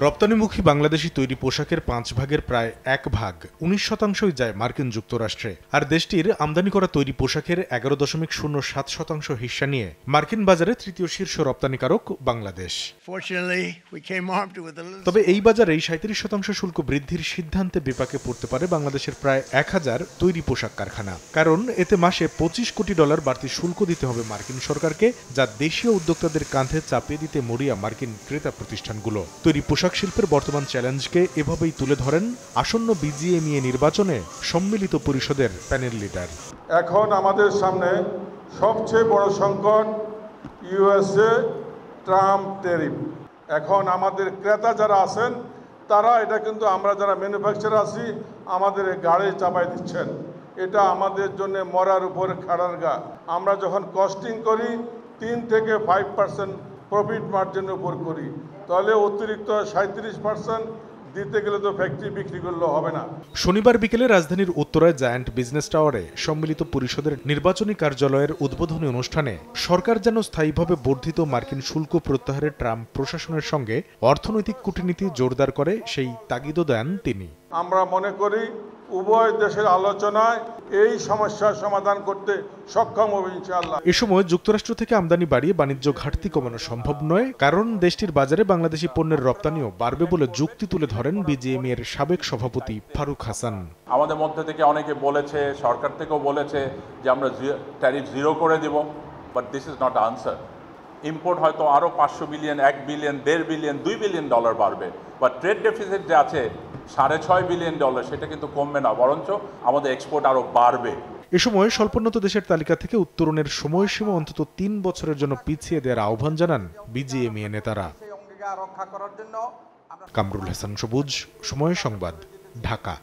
রপ্তানিমুখী বাংলাদেশি তৈরি পোশাকের ৫ ভাগের প্রায় ১ ভাগ ১৯% যায় মার্কিন যুক্তরাষ্ট্রে। আর দেশটির আমদানি করা তৈরি পোশাকের ১১.০৭% হিস্সা নিয়ে মার্কিন বাজারে তৃতীয় শীর্ষ রপ্তানিকারক বাংলাদেশ। তবে এই বাজারেই ৩৭% শুল্ক বৃদ্ধির সিদ্ধান্তে বিপাকে পড়তে পারে বাংলাদেশের প্রায় ১,০০০ তৈরি পোশাক কারখানা। কারণ এতে মাসে $২৫ কোটি বাড়তি শুল্ক দিতে হবে মার্কিন সরকারকে, যা দেশীয় উদ্যোক্তাদের কাঁধে চাপিয়ে দিতে মরিয়া মার্কিন ক্রেতা প্রতিষ্ঠানগুলো। তৈরি পোশাক শিল্পের বর্তমান চ্যালেঞ্জকে এভাবেই তুলে ধরেন আসন্ন বিজিএমইএ নির্বাচনে সম্মিলিত পরিষদের প্যানেল লিডার। এখন আমাদের সামনে সবচেয়ে বড় সংকট ইউএসএ ট্রাম্প ট্যারিফ। এখন আমাদের ক্রেতা যারা আছেন তারা এটা কিন্তু আমরা যারা ম্যানুফ্যাকচারার আছি আমাদের গাড়ি চাপাই দিচ্ছেন। এটা আমাদের জন্য মরার উপর খাড়ার গা। আমরা যখন কস্টিং করি 3 থেকে 5% প্রফিট মার্জিনের উপর করি, তাহলে অতিরিক্ত 37% দিতে গেলে তো ফ্যাক্টরি বিক্রি করলে হবে না। শনিবার বিকেলে রাজধানীর উত্তরায় জায়ান্ট বিজনেস টাওয়ারে সম্মিলিত পরিষদের নির্বাচনী কার্যালয়ের উদ্বোধনী অনুষ্ঠানে সরকার যেন স্থায়ীভাবে বর্ধিত মার্কিন শুল্ক প্রত্যাহারের ট্রাম্প প্রশাসনের সঙ্গে অর্থনৈতিক কূটনীতি জোরদার করে সেই তাগিদও দেন তিনি। আমরা মনে করি উভয় দেশের আলোচনায় এই সমস্যার সমাধান করতে সক্ষম হবে ইনশাআল্লাহ। এ সময় যুক্তরাষ্ট্র থেকে আমদানি বাড়িয়ে বাণিজ্য ঘাটতি কমানো সম্ভব নয়, কারণ দেশটির বাজারে বাংলাদেশি পণ্যের রপ্তানিও বাড়বে বলে যুক্তি তুলে ধরেন বিজিএমইএ এর সাবেক সভাপতি ফারুক হাসান। আমাদের মধ্যে থেকে অনেকে বলেছে, সরকার থেকেও বলেছে যে আমরা ট্যারিফ 0 করে দেব, but this is not answer. Import হয়তো আরও 500 বিলিয়ন, 1 বিলিয়ন, $1.5 বিলিয়ন, $2 বিলিয়ন বাড়বে, বা ট্রেড ডেফিসিট যে আছে $6.5 বিলিয়ন, সেটা কিন্তু কমবে না, বরঞ্চ আমাদের এক্সপোর্ট আরও বাড়বে। এ সময় স্বল্পোন্নত দেশের তালিকা থেকে উত্তরণের সময়সীমা অন্তত 3 বছরের জন্য পিছিয়ে দেওয়ার আহ্বান জানান বিজিএমইএ নেতারা। কামরুল হাসান সবুজ, সময় সংবাদ, ঢাকা।